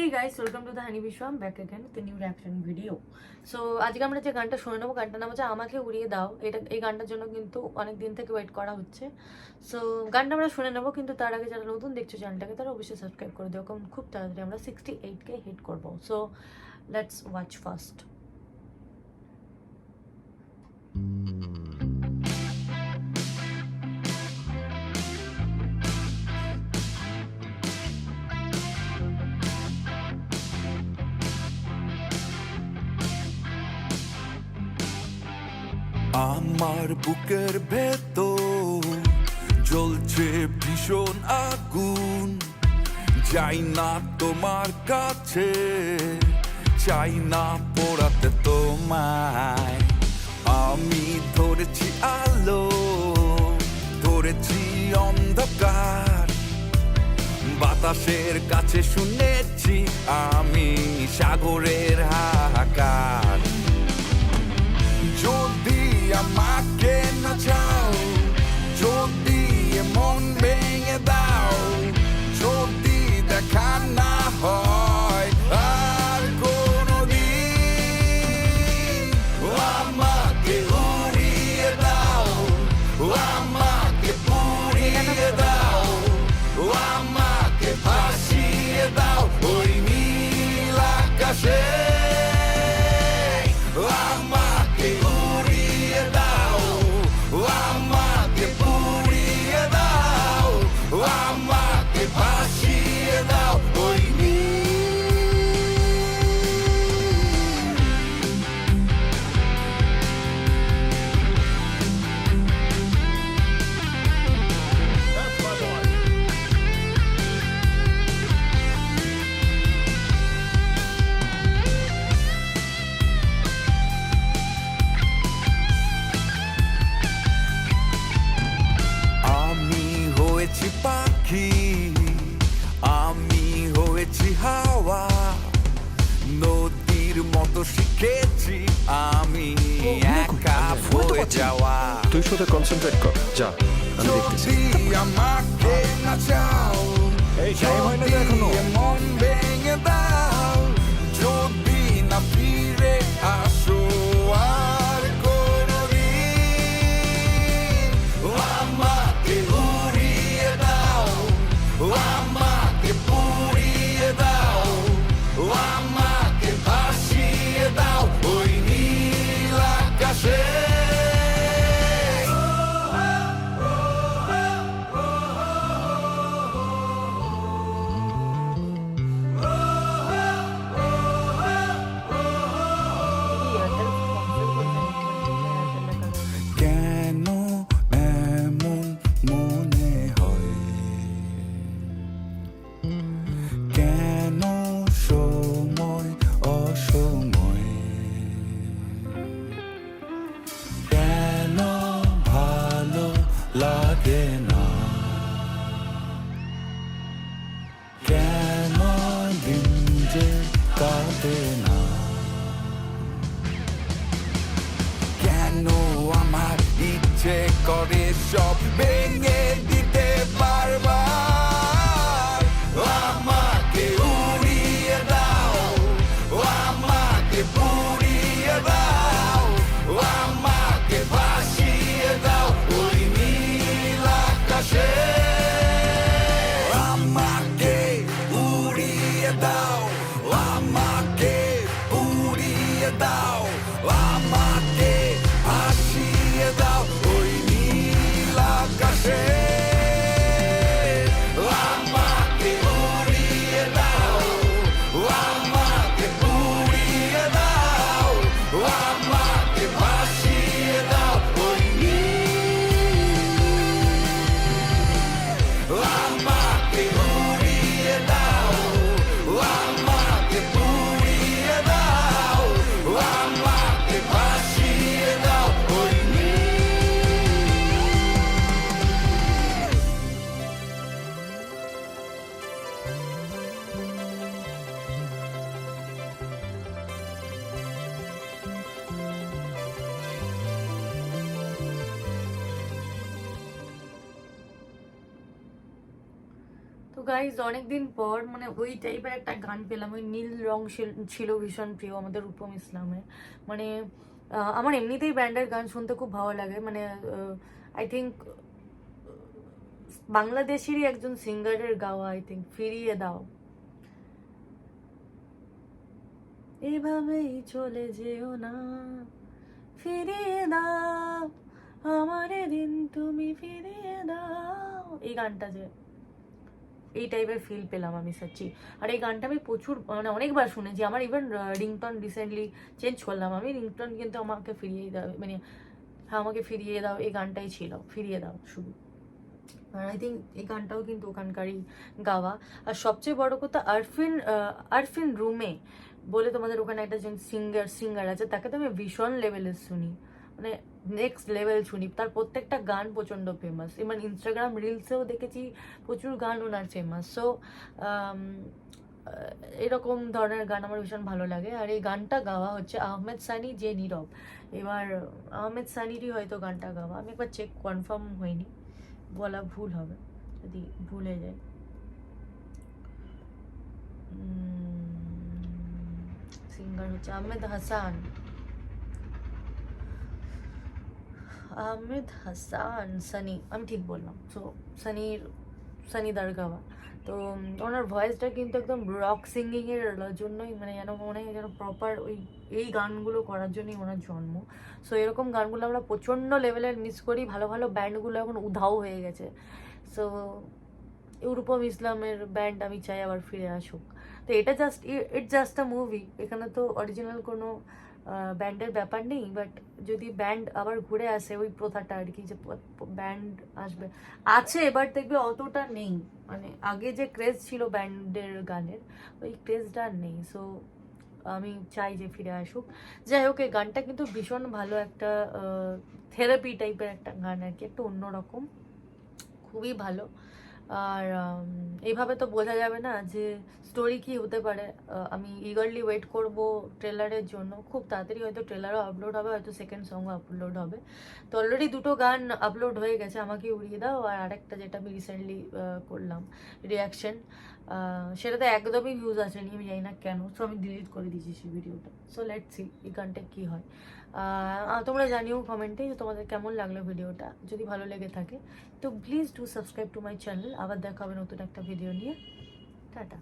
Hey guys, welcome to the Honey Vishwam back again with a new reaction video. So আজকে আমরা যে গানটা শুনে নেবো, গানটার নাম হচ্ছে আমাকে উড়িয়ে দাও। এই গানটার জন্য কিন্তু অনেক দিন থেকে ওয়েট করা হচ্ছে। সো গানটা আমরা শুনে নেবো, কিন্তু তার আগে যারা নতুন দেখছো চ্যানেলটাকে তারা অবশ্যই সাবস্ক্রাইব করে দিও, কারণ খুব তাড়াতাড়ি আমরা 68K হিট করবো। So let's watch first. আমার বুকের ভেতর জ্বলছে ভীষণ আগুন, যাই না তোমার কাছে, চাই না পোড়াতে তোমায়। আমি ধরেছি আলো, ধরেছি অন্ধকার, বাতাসের কাছে শুনেছি আমি সাগরের হাহাকার। যদি আমাকে না চাও, যদি মন ভেঙে দাও, যদি দেখা না হয় আর কোনদিন, আমাকে উড়িয়ে দাও, আমাকে পুড়িয়ে দাও, আমাকে ভাসিয়ে দাও ওই নীল আকাশে। আমাকে উড়িয়ে দাও, আমাকে পুড়িয়ে দাও, আমাকে ভাসিয়ে দাও ওই পাখি, আমি হয়েছি হাওয়া, নদীর মতো শিখেছি আমি একা হয়ে যাওয়া। তুই শুধু কনসেন্ট্রেট কর, যা আমি দেখতেছি। যদি আমাকে না চাও, এই টাইম হয় না এখনো, মন ভেঙে দাও, যদি না ফিরে আসো আর কোনদিন, আমাকে উড়িয়ে দাও, আমাকে পুড়িয়ে দাও, আমাকে ভাসিয়ে দাও ওই নীল আকাশে। কেন এমন মনে হয়, কেন সময় অসময়, কেন ভালো লাগে না, কেন দিন যে কাটে না, কেন আমার ইচ্ছে করে সব ভেঙে দিতে বারবার। আমাকে উড়িয়ে দাও, আমাকে পুড়িয়ে দাও, আমাকে ভাসিয়ে দাও ওই নীল আকাশে। আমাকে উড়িয়ে দাও, আমাকে পুড়িয়ে দাও, আমাকে ভাসিয়ে দাও ওই নীল আকাশে। আমাকে উড়িয়ে দাও, আমাকে পুড়িয়ে দাও, আমাকে ভাসিয়ে দাও ওই আমাকে উড়িয়ে দাও, আমাকে গাইজ অনেকদিন পর মানে ওই টাইপের একটা গান পেলাম, ওই নীল রং ছিল ভীষণ প্রিয় আমাদের রূপম ইসলামের। মানে আমার এমনিতেই ব্যান্ডের গান শুনতে খুব ভালো লাগে। মানে আই থিঙ্ক বাংলাদেশেরই একজন সিঙ্গারের গাওয়া, আই থিঙ্ক ফিরিয়ে দাও, এভাবেই চলে যেও না, ফিরিয়ে দাও আমার দিন তুমি ফিরিয়ে দাও, এই গানটা যে এই টাইপের ফিল পেলাম আমি সচ্চি। আর এই গানটা আমি প্রচুর মানে অনেকবার শুনেছি। আমার ইভেন রিংটোন রিসেন্টলি চেঞ্জ করলাম আমি, রিংটোন কিন্তু আমাকে ফিরিয়ে দাও, মানে হ্যাঁ আমাকে ফিরিয়ে দাও এই গানটাই ছিল, ফিরিয়ে দাও শুধু। আর আই থিঙ্ক এই গানটাও কিন্তু ওখানকারই গাওয়া। আর সবচেয়ে বড় কথা আরফিন রুমে বলে তোমাদের ওখানে একটা সিঙ্গার আছে, তাকে তো আমি ভীষণ লেভেলের শুনি, মানে নেক্সট লেভেল শুনি। তার প্রত্যেকটা গান প্রচণ্ড ফেমাস, এবং ইনস্টাগ্রাম রিলসেও দেখেছি প্রচুর গান ওনার ফেমাস। সো এরকম ধরনের গান আমার ভীষণ ভালো লাগে। আর এই গানটা গাওয়া হচ্ছে আহমেদ সানি যে নীরব। এবার আহমেদ সানিরই হয়তো গানটা গাওয়া, আমি একবার চেক কনফার্ম হয়নি, বলা ভুল হবে যদি ভুলে যায়। সিঙ্গার হচ্ছে আহমেদ হাসান সানি, আমি ঠিক বললাম। তো সানি দারগাওয়া। তো ওনার ভয়েসটা কিন্তু একদম রক সিঙ্গিংয়ের জন্যই, মানে যেন মনে হয় যেন প্রপার ওই এই গানগুলো করার জন্যই ওনার জন্ম। সো এরকম গানগুলো আমরা প্রচণ্ড লেভেলের মিস করি, ভালো ভালো ব্যান্ডগুলো এখন উধাও হয়ে গেছে। সো রূপম ইসলামের ব্যান্ড আমি চাই আবার ফিরে আসুক। তো এটা ইটস জাস্ট আ মুভি, এখানে তো অরিজিনাল কোনো ব্যান্ডের ব্যাপার নেই। বাট যদি ব্যান্ড আবার ঘুরে আসে, ওই প্রথাটা আর কি, যে ব্যান্ড আসবে আছে, বাট দেখবে অতটা নেই, মানে আগে যে ক্রেজ ছিল ব্যান্ডের গানের ওই ক্রেজটা আর নেই। সো আমি চাই যে ফিরে আসুক। যাই হোক, এই গানটা কিন্তু ভীষণ ভালো একটা থেরাপি টাইপের একটা গান আর কি, একটু অন্যরকম, খুবই ভালো। আর এইভাবে তো বোঝা যাবে না যে স্টোরি কি হতে পারে। আমি ইগারলি ওয়েট করব ট্রেলারের জন্য, খুব তাড়াতাড়ি হয়তো ট্রেলারও আপলোড হবে, হয়তো সেকেন্ড সংও আপলোড হবে। তো অলরেডি 2টো গান আপলোড হয়ে গেছে, আমাকে উড়িয়ে দাও আর আরেকটা যেটা আমি রিসেন্টলি করলাম রিয়াকশন, সেটাতে একদমই ভিউজ আসেনি, আমি জানি না কেন। সো আমি ডিলিট করে দিয়েছি সেই ভিডিওটা। সো লেটস সি এই গানটা কী হয়। তোমরা জানিও কমেন্টে যে তোমাদের কেমন লাগলো ভিডিওটা। যদি ভালো লেগে থাকে তো please do subscribe to my channel. আবার দেখা হবে নতুন একটা ভিডিও নিয়ে। টাটা।